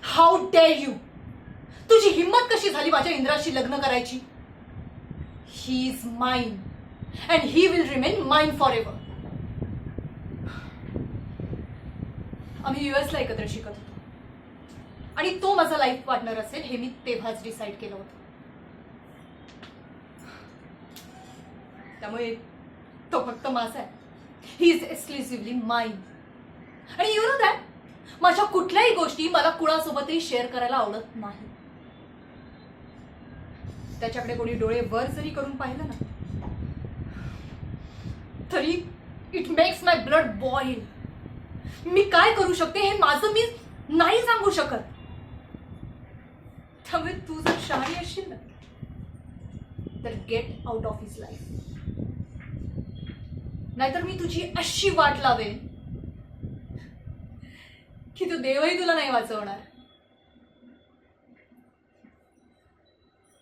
How dare you? तुझी हिम्मत कशी झाली माझ्या इंद्राशी लग्न करायची? He is mine and he will remain mine for ever. आम्ही US ला एकत्र शिकत होतो आणि तो माझा लाईफ पार्टनर असेल हे मी तेव्हाच डिसाईड केलं होतं. त्यामुळे तो फक्त माझा आहे. He is exclusively mine. आणि यू नो दॅट, माझ्या कुठल्याही गोष्टी मला कुणासोबतही शेअर करायला आवडत नाही. त्याच्याकडे कोणी डोळे वर जरी करून पाहिलं ना तरी it makes my blood boil. मी काय करू शकते हे माझं मी नाही सांगू शकत. त्यामुळे तू जर शहाणी असशील ना तर get out of his life. नाहीतर मी तुझी अशी वाट लावेन की तो देवही तुला नाही वाचवणार.